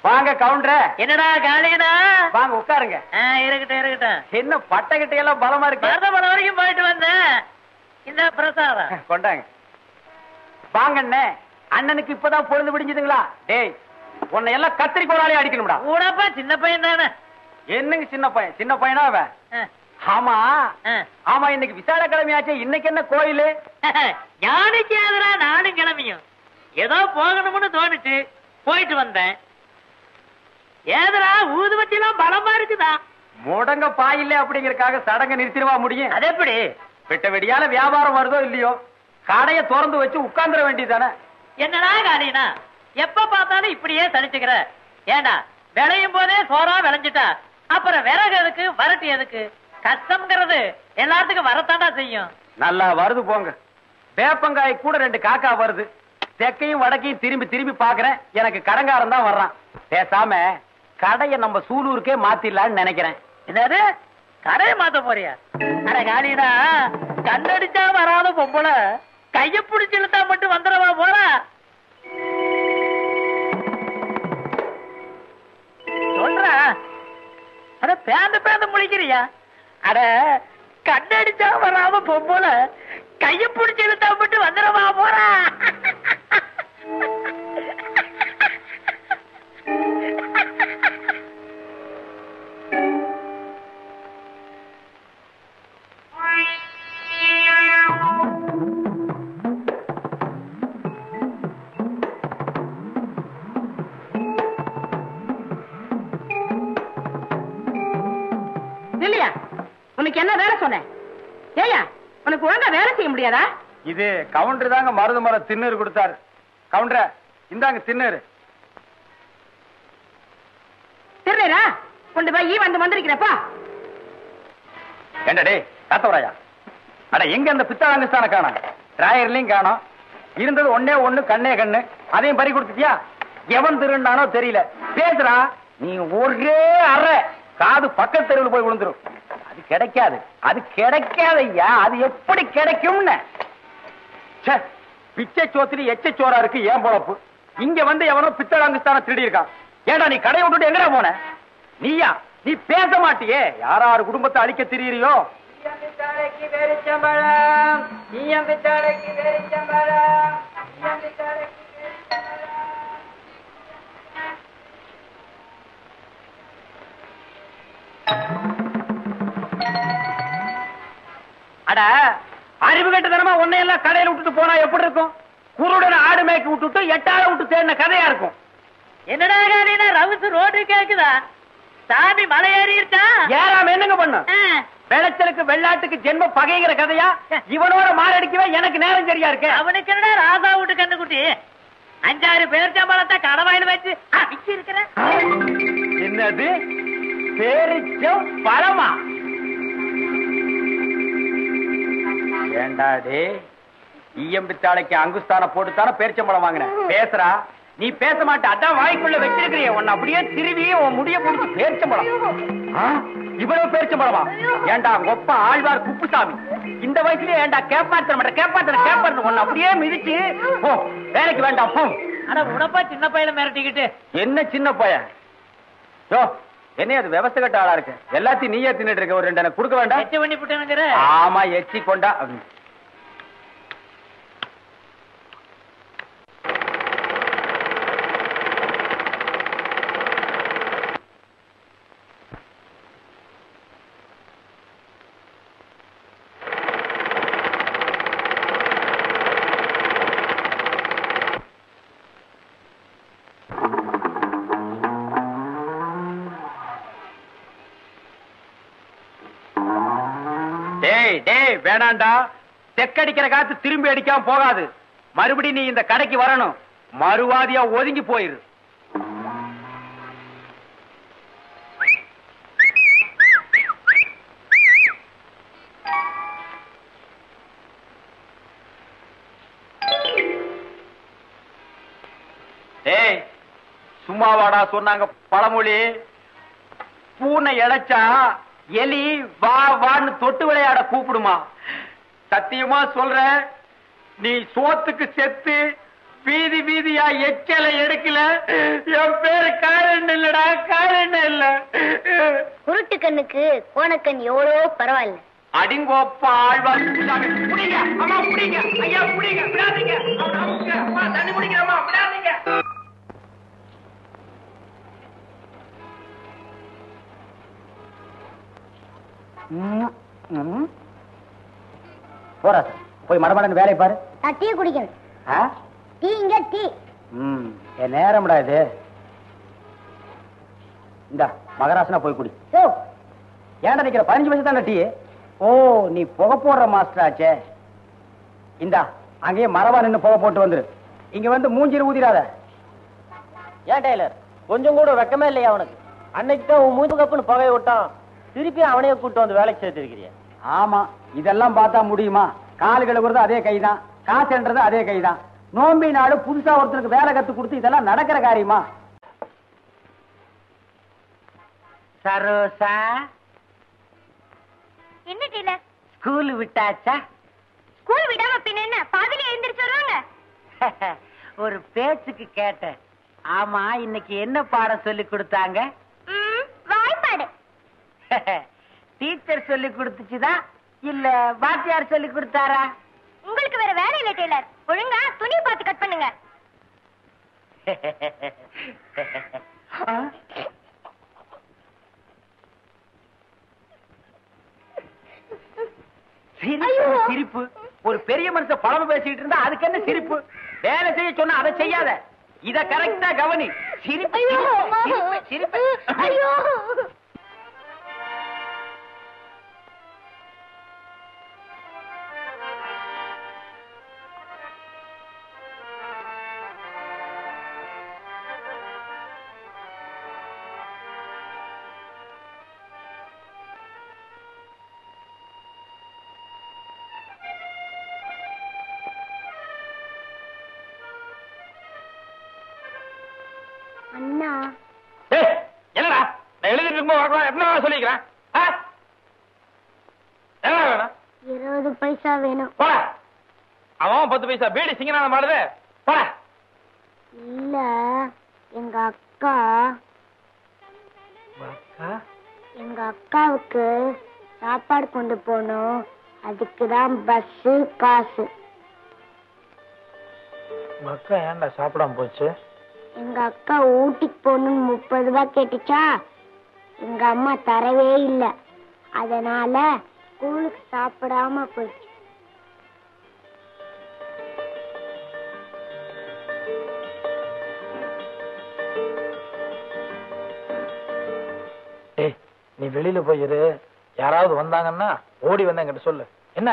வாங்க கவுண்டர. என்னடா காளியனா? வாங்க உட்காருங்க. இருக்கட்டும் இருக்கட்டும். என்ன பட்டகிட்ட எல்லாம் பலமா இருக்கு? மருதமலை வரைக்கும் போயிட்டு வந்தேன். இந்த பிரசாதம் கொண்டாங்க. வாங்கண்ணே, அண்ணனுக்கு இப்பதான் பொழுது விடிஞ்சதுங்களா? டேய், உன்னை எல்லாம் கத்திரிக்கோளாலே அடிக்கணும்டா. ஊடப்பா சின்ன பையன் தானே. என்னங்க சின்ன பையன்? சின்ன பையனா அவன்? ஆமா ஆமா, இன்னைக்கு விசால கிழமையாச்சே, இன்னைக்கு என்ன கோயிலு? யானைக்கு ஆதரா நானும் கிளம்பியும் ஏதோ போகணும்னு தோணுச்சு, போயிட்டு வந்தேன். ஏதரா ஊதுபத்தி எல்லாம் பலமா இருக்குதா? முடங்க பாயில்ல அப்படிங்கறக்காக சடங்க நிறுத்திடுவா முடியும்? அது எப்படி? வெட்ட வெடியால வியாபாரம் வருதோ இல்லையோ, கடையை திறந்து வச்சு உட்கார்ந்துட வேண்டியதானே. என்னடா காலினா, எப்ப பார்த்தாலும் இப்படியே சலிச்சுக்கிற? ஏண்டா விளையும் போதே சோறா விளைஞ்சிட்டா அப்புறம் விறகு எதுக்கு, வரட்டு எதுக்கு? கஷ்டம்ங்கிறது எல்லாத்துக்கும் வரத்தாண்டா செய்யும். நல்லா வருது போங்க. வேப்பங்காய் கூட 2 காக்கா வருது. தெற்கையும் வடக்கையும் திரும்பி திரும்பி பாக்குறேன். எனக்கு கடங்காரன் தான் வர்றான். பேசாம கடையை நம்ம சூலூருக்கே மாத்திடலான்னு நினைக்கிறேன். என்னது, கடையை மாத்த போறியா? அட காலினா, கண்ணடிச்சா வராத பொம்பள கைய பிடிச்சு இழுத்தா மட்டும் வந்துடவா போற? சொல்ற. அட பேந்து பேந்து முழிக்கிறியா? அட கண்ணடிச்சா வராம பொம்பள கைய பிடிச்சு இழுத்தா மட்டும் வந்துடவா போற? உனக்கு என்ன வேலை சொன்னேன்? ஏயா, உனக்கு ஒழுங்கா வேலை செய்ய முடியாதா? இது கவுண்டர் தாங்க மருது மரம் திண்ணூறு கொடுத்தாரு. கவுண்டர இந்தாங்க திண்ணூறு. திருநீரா கொண்டு போய் வந்து வந்திருக்கிறப்பா. ஏண்டா டேய் காத்தவராயா, அட எங்க அந்த பித்தாளங்கஸ்தான காணோம், டிராயர்லயும் காணோம். இருந்தது ஒன்னே ஒண்ணு, கண்ணே கண்ணு, அதையும் பறி கொடுத்துட்டியா? எவன் திருண்டானோ தெரியல. பேசுறா நீ ஒரே அறை, காது பக்கத்து தெருவில் போய் விழுந்துரும். அது கிடைக்காது, அது கிடைக்காதையா. அது எப்படி கிடைக்கும்னு பிச்சை சோத்திரி எச்ச சோரா இருக்கு ஏன் பொழப்பு. இங்க வந்து எவனோ பித்தளாங்குஸ்தான திருடி இருக்கான். ஏண்டா நீ கடையை விட்டுட்டு எங்கடா போன? நீயா? நீ பேச மாட்டியே. யாராரு குடும்பத்தை அழிக்க திரியறியோ? அட அறிவு கட்டதனமா உன்னையெல்லாம் கடையில விட்டுட்டு போனா எப்படி இருக்கும்? குருடன் ஆடு மேய்க்கு விட்டுட்டு 8 ஆளை விட்டு தேடின கதையா இருக்கும். என்னடா காலினா, ரவுசு ரோடு கேக்குதா? சாமி மலை ஏறிட்டா ஏறாம என்னங்க பண்ணு? விளைச்சலுக்கு வெள்ளாட்டுக்கு ஜென்ம பகைங்கிற கதையா? இவனோட மாரடிக்கவே எனக்கு நேரம் சரியா இருக்கு. அவனுக்கு என்னடா ராசா விட்டு கண்ணுக்குட்டி 5-6 பேர் சம்பளத்தை கடவாயில் வச்சு இருக்கிற. என்னது பேரிச்சம் பழமா? ஏண்டாடே, ஈயம்பித்தாளைக்கு அங்குஸ்தான போட்டுத்தான பேரிச்சம்பழம் வாங்கினேன். பேசுறா நீ பேச மாட்ட. அதான் வாய்க்குள்ள வச்சிருக்கிறிய உன்னை அப்படியே திருவி உன் முடிய முடிச்சு பேரிச்சம்பழம். இவ்வளவு பேரிச்சம்பழமா? ஏண்டா கொப்ப ஆழ்வார் குப்புசாமி இந்த வயசுலயே ஏண்டா கேப்பாத்த மாட்டேன் கேப்பாத்து உன்னை அப்படியே மிதிச்சு போ, வேலைக்கு வேண்டாம் போ. ஆனா உனப்பா சின்ன பையனை மிரட்டிக்கிட்டு. என்ன சின்ன பையன்? என்ன அது விவசாய கட்ட ஆளா இருக்கு. எல்லாத்தையும் நீயே தின்னுட்டு இருக்க. ஒரு 2 எனக்கு கொடுக்க வேண்டாம்? எச்சி பண்ணி போட்டேனுங்கிற. ஆமா எச்சி கொண்டா. வேணாண்டா, தெக்கடிக்கிற காத்து திரும்பி அடிக்காம போகாது. மறுபடி நீ இந்த கடைக்கு வரணும். மறுவாதியா ஒதுங்கி போயிரு. ஏய் சும்மாவாடா சொன்னாங்க பழமொழி. பூனை இழைச்சா எலி வா வான்னு தொட்டு விளையாட கூப்பிடுமா? சத்தியமா சொல்ற, நீ சோத்துக்கு செத்து வீதி வீதியா எச்சலை எடுக்கல என் பேரு கார என்ன இல்லடா, கால் என்ன இல்ல. குருட்டு கண்ணுக்கு கோணக்கண் எவ்வளவோ பரவாயில்ல. அடிங்கோப்பா ஆழ்வார் புடிங்க, அம்மா புடிங்க, ஐயா புடிங்க, விடாதீங்க, அம்மா தண்ணி குடிக்கிறம்மா, விடாதீங்க. போறா போய் மடமடன்னு வேலையை பாரு. நான் டீ குடிக்கணும். டீ இங்க டீ. என் நேரம்டா இது. இந்த மகராசனா போய் குடி. ஏன்டா நிக்கிற? 15 வருஷம் தானே டீ. ஓ, நீ புகை போடுற மாஸ்டர் ஆச்சே. இந்தா அங்கேயே மரபா நின்று புகை போட்டு வந்துரு. இங்க வந்து மூஞ்சில ஊதிராத. ஏன் டெய்லர், கொஞ்சம் கூட வெக்கமே இல்லையா அவனுக்கு? அன்னைக்கு தான் உன் மூஞ்சி கப்புன்னு புகையை விட்டான், திருப்பி அவனையே கூட்டு வந்து வேலைக்கு சேர்த்திருக்கிறியா? ஆமா, இதெல்லாம் பார்த்தா முடியுமா? கால் கழுவுறது அதே கைதான், காசுன்றது அதே கைதான். நோம்பி நாடு புதுசா ஒருத்தருக்கு வேலை கத்து கொடுத்து இதெல்லாம் நடக்கிற காரியமா? சரோசா, என்ன டீலர்? ஸ்கூல் விட்டாச்சா? ஸ்கூல் விடாம பின்ன என்ன பாதியில எழுந்திருச்சு வருவாங்க? ஒரு பேச்சுக்கு கேட்டேன். ஆமா, இன்னைக்கு என்ன பாடம் சொல்லி கொடுத்தாங்க? வாய்ப்பாடு. டீச்சர் சொல்லி கொடுத்துச்சுதா இல்ல வாத்தியார் சொல்லி கொடுத்தாரா? உங்களுக்கு வேற வேலை இல்ல டெய்லர், ஒழுங்கா துணி பார்த்து கட் பண்ணுங்க. சிரிப்பு. ஒரு பெரிய மனுஷன் பழம பேசிட்டு இருந்தா அதுக்கு என்ன சிரிப்பு? வேலை செய்ய சொன்னா அதை செய்யாத. இத கரெக்டா கவனி. சிரிப்பு சிரிப்பு. ஐயோ, அண்ணா. என்னடா நான் எழுதிட்டு இருக்கும்போது என்ன சொல்லிக்கிறேன்? 20 பைசா வேணும். போட. அவன் 10 பைசா பீடி சிங்கனான மாடுது. போட. இல்ல, எங்க அக்கா எங்க அக்காவுக்கு சாப்பாடு கொண்டு போகணும், அதுக்குதான் பஸ் காசு. அக்கா ஏன்டா சாப்பிடாம போச்சு? எங்க அக்கா ஊட்டிக்கு போகணும்னு 30 ரூபாய் கேட்டுச்சா, எங்க அம்மா தரவே இல்ல. அதனால ஸ்கூலுக்கு சாப்பிடாம போயிடுச்சு. நீ வெளியில போயிரு, யாராவது வந்தாங்கன்னா ஓடி வந்த என்கிட்ட சொல்லு. என்ன?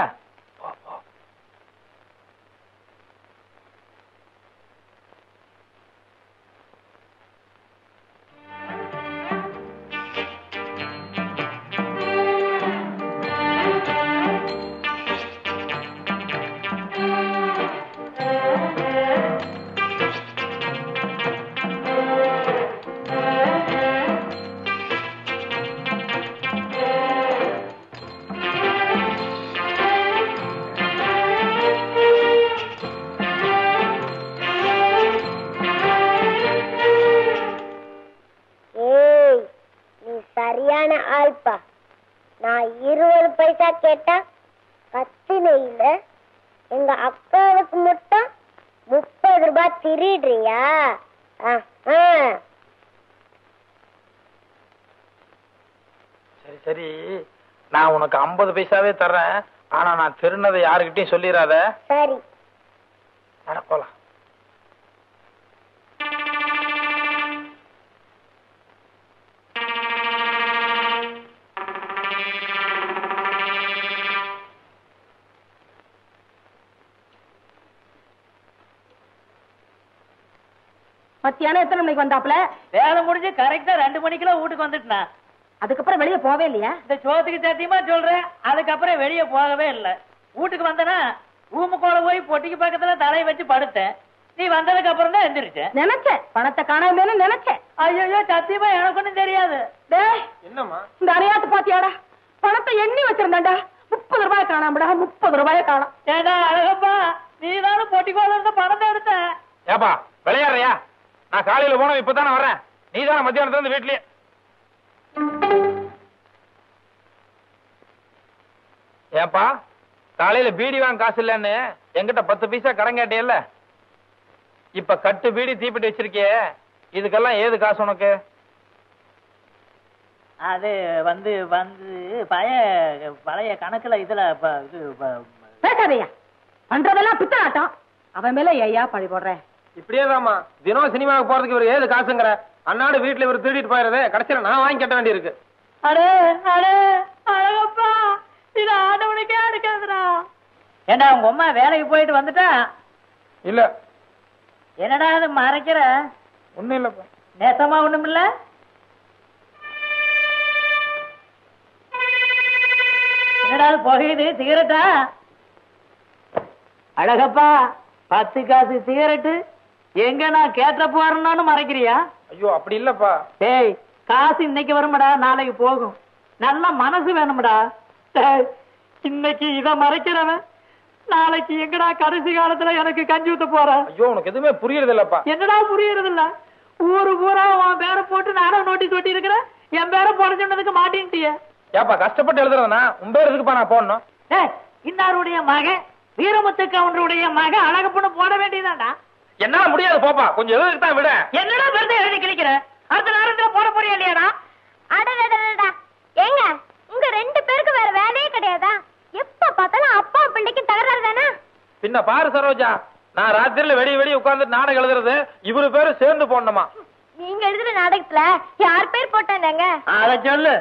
சரியான ஆள்பா. நான் 20 பைசா கேட்டா கத்தின இல்ல, எங்க அக்காவுக்கு மட்டும் 30 ரூபாய் திருடுறியா? சரி சரி, நான் உனக்கு 50 பைசாவே தர்றேன். ஆனா நான் திருநதை யாருக்கிட்டையும் சொல்லிடாத. சரி. போலாம். மத்தியானம் எத்தனை மணிக்கு வந்தாப்புல? வேலை முடிஞ்சு கரெக்டா 2 மணிக்கெல்லாம் வீட்டுக்கு வந்துட்டுனா. அதுக்கப்புறம் வெளியே போவே இல்லையா? இந்த சோத்துக்கு சத்தியமா சொல்றேன், அதுக்கப்புறம் வெளியே போகவே இல்லை. வீட்டுக்கு வந்தனா ரூமுக்குள்ள போய் பொட்டிக்கு பக்கத்துல தலையை வச்சு படுத்தேன். நீ வந்ததுக்கு அப்புறம் தான் எந்திரிச்சேன். நினைச்சேன் பணத்தை காணாம நினைச்சேன். ஐயோ, சத்தியமா எனக்கு ஒண்ணும் தெரியாது. என்னம்மா இந்த அரையாத்து பாத்தியாடா, பணத்தை எண்ணி வச்சிருந்தேன்டா, 30 ரூபாய் காணாமடா, 30 ரூபாய காணாம். ஏடா அழகப்பா, நீ தானே பொட்டிக்கோல இருந்த பணத்தை எடுத்த. ஏப்பா விளையாடுறியா? நான் காலையில போனோம், இப்பதானே வர்றேன். நீதான் மத்தியானத்துல இருந்து வீட்லயே. ஏப்பா காலையில பீடி வாங்க காசு இல்லன்னு என்கிட்ட 10 பைசா கடன் கேட்டியல்ல, இப்ப கட்டு பீடி தீப்பிட்டு வச்சிருக்கியே, இதுக்கெல்லாம் ஏது காசு உனக்கு? அது வந்து வந்து பழைய கணக்குல இதுல பேசாதையா, பண்றதெல்லாம் பித்தலாட்டம். அவன் மேல ஐயா பழி போடுறேன். இப்படியேதாம்மா தினம் சினிமாவுக்கு போறதுக்கு இவர் ஏது காசுங்கிற? அன்னாடு வீட்டுல இவர் திருடிட்டு போயிருது, கடைசியில நான் வாங்கி கட்ட வேண்டி இருக்கு. அடே அடே அழகப்பா, இது ஆண்டவனுக்கே அடுக்காதுடா. ஏண்டா உங்க அம்மா வேலைக்கு போயிட்டு வந்துட்டா? இல்ல. என்னடா அது மறைக்கிற? ஒண்ணும் இல்லப்பா. நேசமா ஒண்ணும் இல்ல? என்னடா புகையுது? சிகரெட்டா? அழகப்பா 10 காசு சிகரெட்டு எங்க நான் கேட்ட போறேன்னு மறைக்கிறியா? ஐயோ அப்படி இல்லப்பா. டேய், காசு இன்னைக்கு வரும்டா, நாளைக்கு போகும். நல்ல மனசு வேணும்டா. டேய், இன்னைக்கு இத மறைக்கிறவன் நாளைக்கு எங்கடா கடைசி காலத்துல எனக்கு கஞ்சி ஊத்த போற? ஐயோ உனக்கு எதுவுமே புரியறது இல்லப்பா. என்னடா புரியறது இல்ல? ஊரு பூரா உன் பேரை போட்டு நானும் நோட்டீஸ் ஒட்டி இருக்கிறேன், என் பேரை போட சொன்னதுக்கு மாட்டேன்ட்டிய. ஏப்பா கஷ்டப்பட்டு எழுதுறதுனா உன் பேர் எதுக்குப்பா நான் போடணும்? டேய், இன்னாருடைய மகன் வீரமுத்து கவுண்டருடைய மகன் அழகப்பண்ணு போட வேண்டியதாண்டா. என்னால முடியாது போப்பா, கொஞ்சம் எழுதுக்கு தான் விட. என்னடா வெறுതെ எழுதி கிழிக்கிற? அடுத்த நேரத்துல போட போறியா இல்லையாடா? அடடடடா, ஏங்க உங்க 2 பேருக்கு வேற வேலையே கிடையாதா? எப்ப பார்த்தாலும் அப்பா பிள்ளைக்கு தகராறு தானே? பின்ன பாரு சரோஜா, நான் ராத்திரில வெடி உட்கார்ந்து நாடகம் எழுதுறது இவரு பேரு சேர்ந்து போடணுமா? நீங்க எழுதுற நாடகத்துல யார் பேர் போட்டாங்க? அத சொல்லு.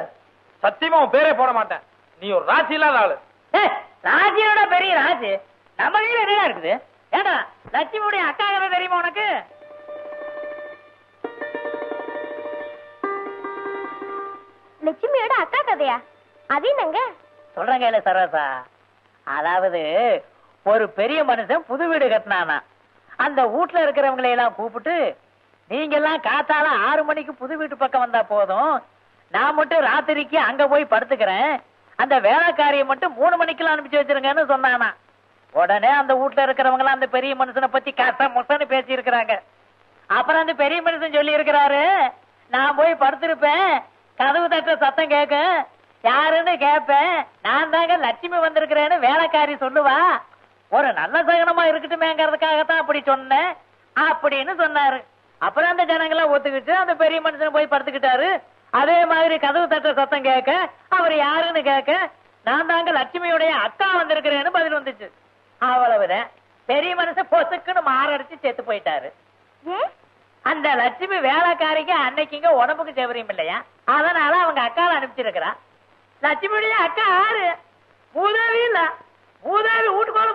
சத்தியமா உன் பேரே போட மாட்டேன். நீ ஒரு ராசி இல்லாத ஆளு. டேய், ராஜியோட பெரிய ராஜு நம்ம கையில என்ன இருக்குது? ஏண்டா லட்சுமியுடைய அக்கா கதை தெரியுமா உனக்கு? லட்சுமியோட அக்கா கதையா? அது என்னங்க? சொல்றேன் கையில சரோசா. அதாவது ஒரு பெரிய மனுஷன் புது வீடு கட்டினானா, அந்த வீட்டுல இருக்கிறவங்களை எல்லாம் கூப்பிட்டு, நீங்க எல்லாம் காத்தால 6 மணிக்கு புது வீட்டு பக்கம் வந்தா போதும், நான் மட்டும் ராத்திரிக்கு அங்க போய் படுத்துக்கிறேன், அந்த வேலைக்காரியை மட்டும் 3 மணிக்கெல்லாம் அனுப்பிச்சு வச்சிருங்கன்னு சொன்னானா. உடனே அந்த வீட்டுல இருக்கிறவங்க அந்த பெரிய மனுஷனை பத்தி கச முசன்னு பேசி இருக்கிறாங்க. அப்புறம் அந்த பெரிய மனுஷன் சொல்லி இருக்கிறாரு, நான் போய் படுத்திருப்பேன், கதவு தட்டுற சத்தம் கேட்க, யாருன்னு கேட்பேன், நான் தாங்க லட்சுமி வந்திருக்கிறேன்னு வேலைக்காரி சொல்லுவா, ஒரு நல்ல சகனமா இருக்கட்டுமேங்கிறதுக்காகத்தான் அப்படி சொன்னேன் அப்படின்னு சொன்னாரு. அப்புறம் அந்த ஜனங்களாம் ஒத்துக்கிட்டு அந்த பெரிய மனுஷன் போய் படுத்துக்கிட்டாரு. அதே மாதிரி கதவு தட்டுற சத்தம் கேட்க, அவர் யாருன்னு கேட்க, நான் தாங்க லட்சுமியுடைய அக்கா வந்திருக்கிறேன்னு பதில் வந்துச்சு. அவ்வளவுதான். பெரிய மனுஷன் பொசுக்குன்னு மாரடிச்சு செத்து போயிட்டாரு. அந்த லட்சுமி வேலைக்காரிக்கு அன்னைக்குங்க உடம்புக்கு செவரியும் இல்லையா, அதனால அவங்க அக்காவை அனுப்பிச்சிருக்கிறா. லட்சுமியுடைய அக்கா யாரு? மூதேவி இல்ல, மூதேவி வீட்டுக்குள்ள